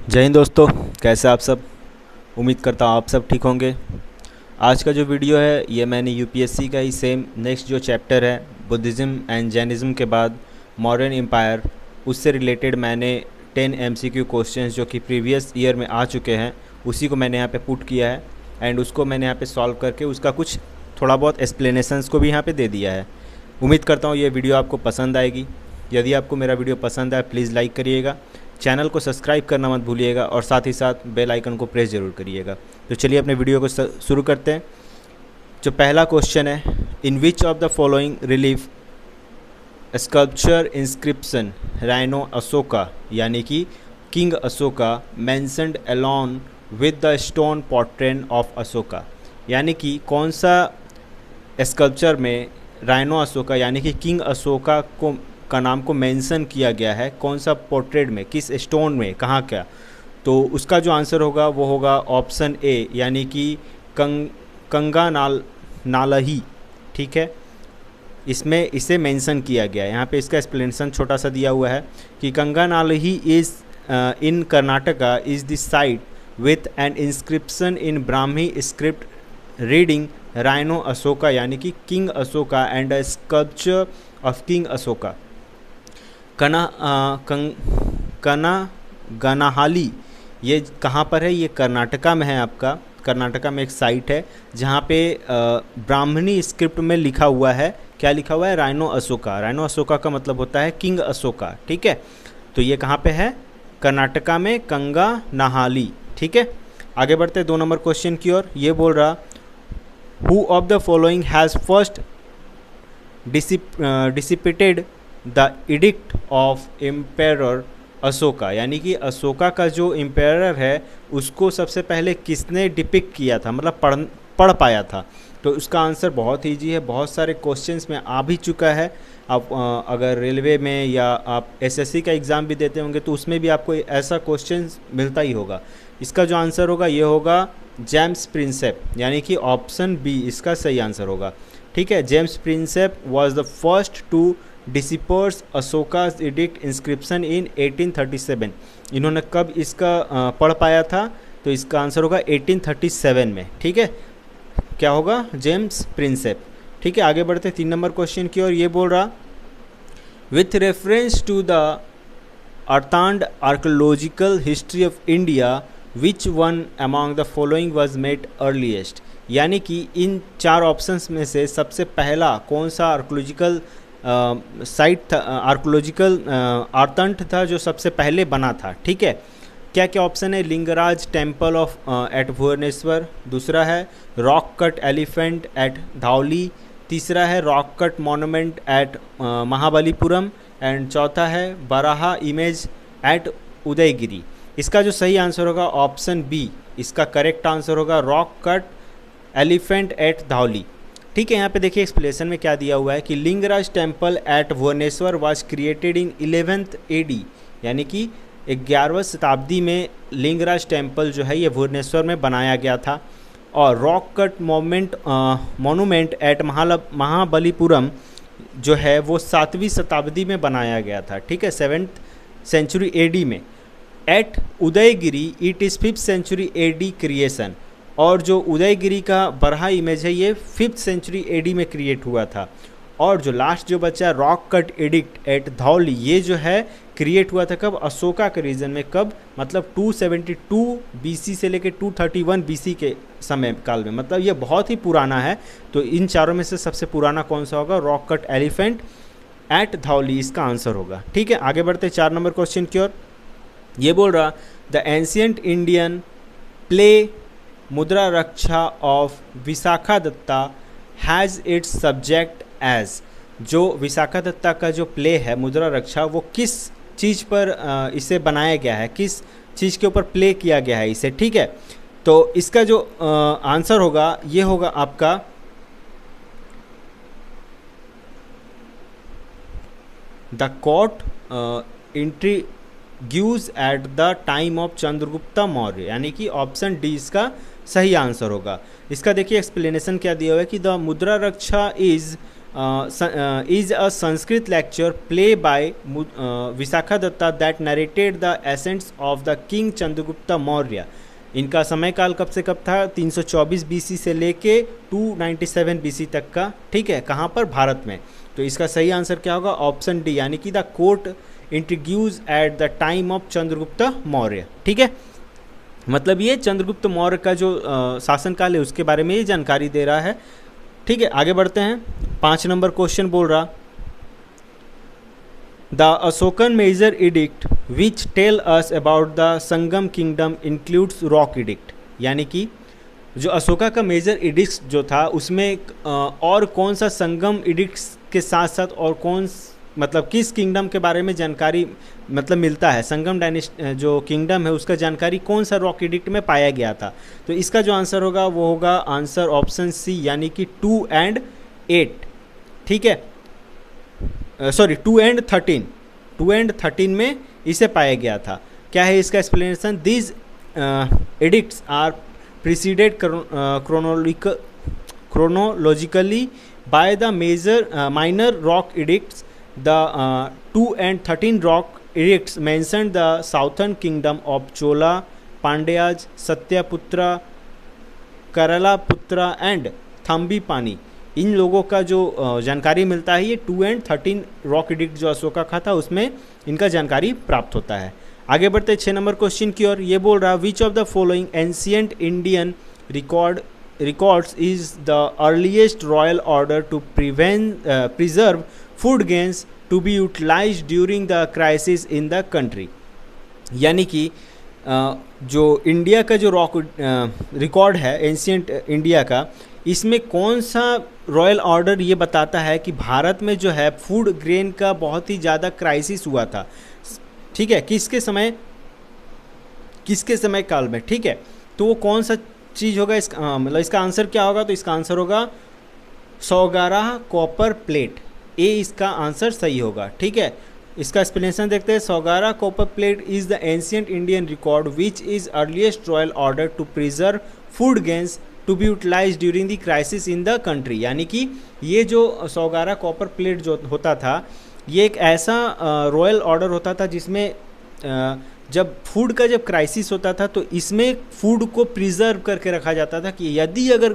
जय हिंद दोस्तों, कैसे आप सब। उम्मीद करता हूँ आप सब ठीक होंगे। आज का जो वीडियो है ये मैंने यूपीएससी का ही सेम नेक्स्ट जो चैप्टर है बुद्धिज़्म एंड जैनिज़्म के बाद मॉडर्न एम्पायर, उससे रिलेटेड मैंने 10 एमसीक्यू क्वेश्चंस जो कि प्रीवियस ईयर में आ चुके हैं उसी को मैंने यहाँ पे पुट किया है एंड उसको मैंने यहाँ पे सॉल्व करके उसका कुछ थोड़ा बहुत एक्सप्लेनेशंस को भी यहाँ पे दे दिया है। उम्मीद करता हूँ ये वीडियो आपको पसंद आएगी। यदि आपको मेरा वीडियो पसंद आए प्लीज़ लाइक करिएगा, चैनल को सब्सक्राइब करना मत भूलिएगा और साथ ही साथ बेल आइकन को प्रेस ज़रूर करिएगा। तो चलिए अपने वीडियो को शुरू करते हैं। जो पहला क्वेश्चन है, in which of the following relief sculpture inscription Rayo Ashoka यानी कि king Ashoka mentioned along with the stone portrait of Ashoka, यानी कि कौन सा स्कल्पचर में राइनो अशोका यानी कि किंग अशोका का नाम को मेंशन किया गया है, कौन सा पोर्ट्रेट में, किस स्टोन में, कहाँ क्या। तो उसका जो आंसर होगा वो होगा ऑप्शन ए यानी कि कंगा नालही। ठीक है, इसमें इसे मेंशन किया गया है। यहाँ पे इसका एक्सप्लेनेशन छोटा सा दिया हुआ है कि Kanaganahalli is in Karnataka is the site with an inscription in Brahmi script reading Rayo Ashoka यानी कि king Ashoka and a sculpture of king Ashoka. Kanaganahalli ये कहाँ पर है? ये कर्नाटका में है। आपका कर्नाटका में एक साइट है जहाँ पे ब्राह्मणी स्क्रिप्ट में लिखा हुआ है। क्या लिखा हुआ है? राइनो अशोका। राइनो अशोका का मतलब होता है किंग अशोका। ठीक है, तो ये कहाँ पे है? कर्नाटका में कंगा नाहाली। ठीक है, आगे बढ़ते 2 नंबर क्वेश्चन की ओर। ये बोल रहा, who of the following has first dissipated the edict of emperor Ashoka, यानी कि अशोका का जो एम्पेरर है उसको सबसे पहले किसने डिपिक्ट किया था, मतलब पढ़ पाया था। तो उसका आंसर बहुत ईजी है, बहुत सारे क्वेश्चंस में आ भी चुका है। आप अगर रेलवे में या आप एसएससी का एग्ज़ाम भी देते होंगे तो उसमें भी आपको ऐसा क्वेश्चन मिलता ही होगा। इसका जो आंसर होगा ये होगा जेम्स प्रिंसेप, यानी कि ऑप्शन बी इसका सही आंसर होगा। ठीक है, James Prinsep was the first to decipher Ashoka's edict inscription in 1837। इन्होंने कब इसका पढ़ पाया था? तो इसका आंसर होगा 1837 में। ठीक है, क्या होगा? James Prinsep. ठीक है, आगे बढ़ते 3 नंबर क्वेश्चन की ओर। ये बोल रहा, with reference to the art and archaeological history of India which one among the following was made earliest, यानी कि इन 4 ऑप्शंस में से सबसे पहला कौन सा आर्कोलॉजिकल साइट था, आर्कोलॉजिकल आर्तंट था जो सबसे पहले बना था। ठीक है, क्या क्या ऑप्शन है? Lingaraj temple of at Bhubaneswar, दूसरा है rock cut elephant at Dhauli, तीसरा है rock cut monument at Mahabalipuram and चौथा है बराहा इमेज एट उदयगिरी। इसका जो सही आंसर होगा ऑप्शन बी, इसका करेक्ट आंसर होगा रॉक कट एलिफेंट एट धावली। ठीक है, यहाँ पे देखिए एक्सप्लेनेशन में क्या दिया हुआ है कि Lingaraj temple at Bhubaneswar was created in 11th AD, यानी कि 11वीं शताब्दी में लिंगराज टेम्पल जो है ये भुवनेश्वर में बनाया गया था। और rock cut monument at Mahabalipuram जो है वो 7वीं शताब्दी में बनाया गया था। ठीक है, 7th century AD में। At Udayagiri it is 5th century AD creation, और जो उदयगिरी का बरहा इमेज है ये 5th century AD में क्रिएट हुआ था। और जो लास्ट जो बचा rock cut edict at Dhauli, ये जो है क्रिएट हुआ था कब? अशोका के रीजन में। कब? मतलब 272 BC से लेकर 231 BC के समय काल में, मतलब ये बहुत ही पुराना है। तो इन चारों में से सबसे पुराना कौन सा होगा? Rock cut elephant at Dhauli इसका आंसर होगा। ठीक है, आगे बढ़ते 4 नंबर क्वेश्चन की ओर। ये बोल रहा, the ancient Indian play Mudra Raksha of Vishakhadatta has its subject as, जो विशाखादत्ता का जो प्ले है मुद्रा रक्षा वो किस चीज़ पर इसे बनाया गया है, किस चीज़ के ऊपर प्ले किया गया है इसे। ठीक है, तो इसका जो आंसर होगा ये होगा आपका the court इंट्रीग्यूज at the time of Chandragupta Maurya, यानी कि ऑप्शन डी इसका सही आंसर होगा। इसका देखिए एक्सप्लेनेशन क्या दिया हुआ है कि द मुद्रा रक्षा is is a Sanskrit lecture play by Visakha Datta that narrated the ascents of the King Chandragupta Maurya. इनका समय काल कब से कब था? 324 बीसी से लेके 297 बीसी तक का, ठीक है। कहाँ पर? भारत में। तो इसका सही आंसर क्या होगा? ऑप्शन डी, यानी कि the court introduce at the time of Chandragupta Maurya, ठीक है। मतलब ये चंद्रगुप्त मौर्य का जो शासनकाल है उसके बारे में ये जानकारी दे रहा है, ठीक है। आगे बढ़ते हैं। 5 नंबर क्वेश्चन बोल रहा, the Ashokan major edict which tell us about the Sangam kingdom includes rock edict, यानी कि जो अशोका का मेजर एडिक्ट जो था उसमें और कौन सा संगम एडिक्ट के साथ साथ और कौन, मतलब किस किंगडम के बारे में जानकारी मतलब मिलता है? संगम डायनेस्ट जो किंगडम है उसका जानकारी कौन सा रॉक एडिक्ट में पाया गया था? तो इसका जो आंसर होगा वो होगा आंसर ऑप्शन सी, यानी कि 2 and 8, ठीक है। सॉरी 2 and 13, 2 and 13 में इसे पाया गया था। क्या है इसका explanation? These edicts are preceded chronologically by the minor rock edicts. The 2 and 13 rock edicts mentioned the southern kingdom of Chola, Pandyas, Satyaputra, Karalaputra and Thambipani. इन लोगों का जो जानकारी मिलता है ये 2 and 13 रॉक एडिक्ट जो अशोका का था उसमें इनका जानकारी प्राप्त होता है। आगे बढ़ते 6 नंबर क्वेश्चन की ओर। ये बोल रहा, विच of the following ancient Indian records is the earliest royal order to preserve food grains to be utilized during the crisis in the country. यानी कि जो इंडिया का जो रॉक रिकॉर्ड है एंशियंट इंडिया का, इसमें कौन सा रॉयल ऑर्डर ये बताता है कि भारत में जो है फूड ग्रेन का बहुत ही ज़्यादा क्राइसिस हुआ था, ठीक है। किसके समय काल में, ठीक है। तो वो कौन सा चीज़ होगा? इसका मतलब इसका आंसर क्या होगा? तो इसका आंसर होगा सौगारा कॉपर प्लेट। ए इसका आंसर सही होगा, ठीक है। इसका एक्सप्लेनेशन देखते हैं। Sohgaura copper plate is the ancient Indian record which is earliest royal order to preserve food grains to be utilise during the crisis in the country. यानी कि ये जो सौगारा कॉपर प्लेट जो होता था ये एक ऐसा रॉयल ऑर्डर होता था जिसमें जब फूड का जब क्राइसिस होता था तो इसमें फूड को प्रिजर्व करके रखा जाता था कि यदि अगर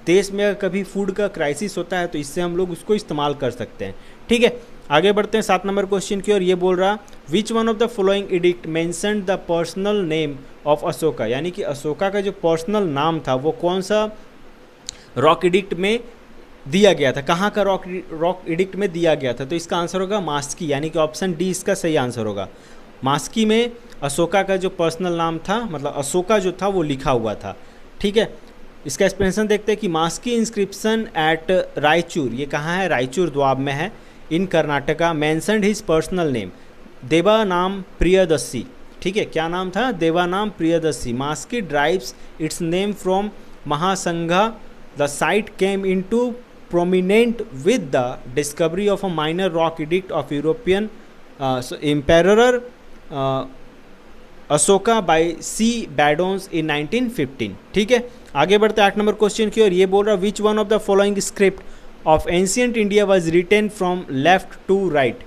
देश में कभी फूड का क्राइसिस होता है तो इससे हम लोग उसको इस्तेमाल कर सकते हैं, ठीक है। आगे बढ़ते हैं 7 नंबर क्वेश्चन की ओर। ये बोल रहा, which one of the following addict mentioned the personal name of Ashoka, यानी कि अशोका का जो पर्सनल नाम था वो कौन सा रॉक एडिक्ट में दिया गया था? कहाँ का रॉक एडिक्ट में दिया गया था? तो इसका आंसर होगा मास्की, यानी कि ऑप्शन डी इसका सही आंसर होगा। मास्की में अशोका का जो पर्सनल नाम था, मतलब अशोका जो था वो लिखा हुआ था, ठीक है। इसका एक्सप्लेनेशन देखते हैं कि मास्की इंस्क्रिप्शन एट रायचूर, ये कहाँ है? रायचूर द्वाब में है, in Karnataka. Mentioned his personal name Devanam Priyadarshi, ठीक है। क्या नाम था? Devanam Priyadarshi. Maski derives its name from Mahasangha. The site came into prominent with the discovery of a minor rock edict of European emperor Ashoka by C Beadon in 1915, ठीक है। आगे बढ़ते 8 नंबर क्वेश्चन की ओर। ये बोल रहा, which one of the following script of ancient India was written from left to right.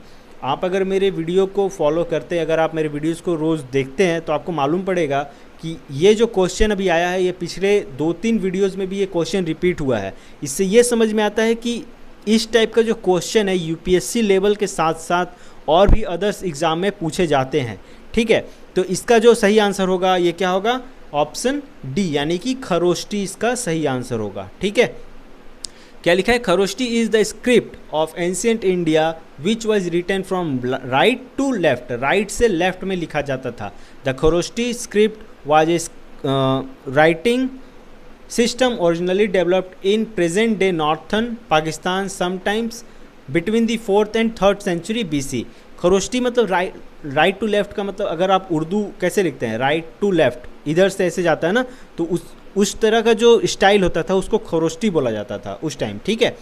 आप अगर मेरे वीडियो को फॉलो करते हैं, अगर आप मेरे वीडियोस को रोज़ देखते हैं तो आपको मालूम पड़ेगा कि ये जो क्वेश्चन अभी आया है ये पिछले 2-3 वीडियोस में भी ये क्वेश्चन रिपीट हुआ है। इससे ये समझ में आता है कि इस टाइप का जो क्वेश्चन है यूपीएससी लेवल के साथ साथ और भी अदर्स एग्ज़ाम में पूछे जाते हैं, ठीक है। तो इसका जो सही आंसर होगा ये क्या होगा? ऑप्शन डी, यानी कि खरोष्टी इसका सही आंसर होगा, ठीक है। क्या लिखा है? Kharosthi is the script of ancient India which was written from right to left, right से लेफ्ट में लिखा जाता था। The Kharosthi script was a writing system originally developed in present day northern Pakistan sometimes between the 4th and 3rd century BC। Kharosthi मतलब right to left का मतलब, अगर आप उर्दू कैसे लिखते हैं, राइट टू लेफ्ट, इधर से ऐसे जाता है ना, तो उस तरह का जो स्टाइल होता था उसको खरोष्टी बोला जाता था उस टाइम, ठीक है।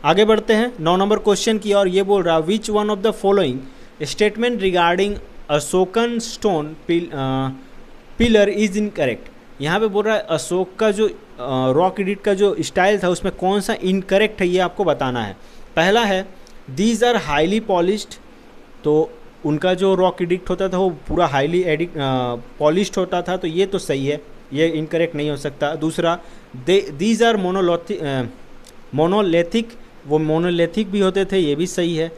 आगे बढ़ते हैं 9 नंबर क्वेश्चन की और। ये बोल रहा, which one of the following statement regarding Ashokan stone pillar is incorrect. यहाँ पे बोल रहा है अशोक का जो रॉक एडिक्ट का जो स्टाइल था उसमें कौन सा इनकरेक्ट है ये आपको बताना है। पहला है दीज आर हाईली पॉलिश्ड, तो उनका जो रॉक एडिक्ट होता था वो पूरा हाईली पॉलिश्ड होता था, तो ये तो सही है, ये इनकरेक्ट नहीं हो सकता। दूसरा दीज आर मोनोलिथिक, वो मोनोलिथिक भी होते थे, ये भी सही है।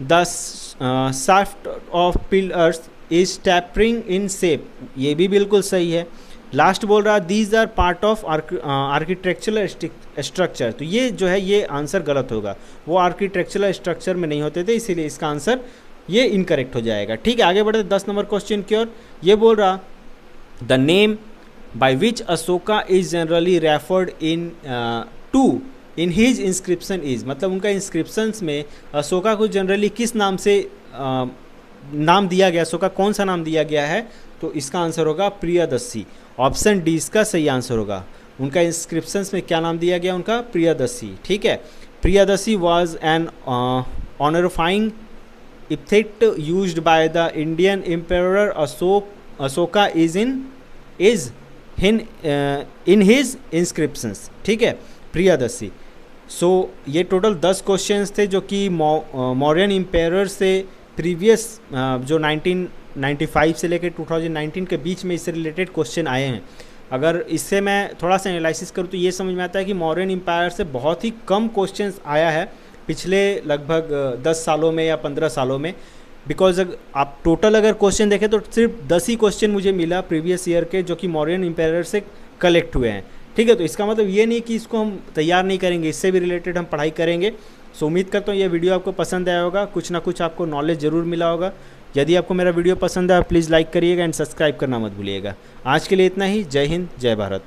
The shaft of pillars is tapering in shape, ये भी बिल्कुल सही है। लास्ट बोल रहा these are part of architectural structure, तो ये जो है ये आंसर गलत होगा, वो आर्किटेक्चरल स्ट्रक्चर में नहीं होते थे, इसीलिए इसका आंसर ये इनकरेक्ट हो जाएगा। ठीक है, आगे बढ़ते 10 नंबर क्वेश्चन की ओर। ये बोल रहा the name by which Ashoka is generally referred in to in his inscription is, मतलब उनका इंस्क्रिप्शंस में अशोका को जनरली किस नाम से नाम दिया गया, अशोका कौन सा नाम दिया गया है, तो इसका आंसर होगा प्रियदर्शी। ऑप्शन डी इसका सही आंसर होगा। उनका इंस्क्रिप्शंस में क्या नाम दिया गया उनका, प्रियदर्शी। ठीक है, Priyadarshi was an honorific epithet used by the Indian Emperor Ashoka is in his inscriptions। ठीक है, प्रियदर्शी। सो ये टोटल 10 क्वेश्चंस थे जो कि मौर्यन एम्पायर से प्रीवियस जो 1995 से लेकर 2019 के बीच में इससे रिलेटेड क्वेश्चन आए हैं। अगर इससे मैं थोड़ा सा एनालिसिस करूँ तो ये समझ में आता है कि मौर्यन एम्पायर से बहुत ही कम क्वेश्चंस आया है पिछले लगभग 10 सालों में या 15 सालों में, बिकॉज आप टोटल अगर क्वेश्चन देखें तो सिर्फ 10 ही क्वेश्चन मुझे मिला प्रीवियस ईयर के जो कि मौर्यन एम्पायर से कलेक्ट हुए हैं। ठीक है, तो इसका मतलब ये नहीं कि इसको हम तैयार नहीं करेंगे, इससे भी रिलेटेड हम पढ़ाई करेंगे। सो उम्मीद करता हूँ ये वीडियो आपको पसंद आया होगा, कुछ ना कुछ आपको नॉलेज ज़रूर मिला होगा। यदि आपको मेरा वीडियो पसंद आया प्लीज़ लाइक करिएगा एंड सब्सक्राइब करना मत भूलिएगा। आज के लिए इतना ही। जय हिंद, जय भारत।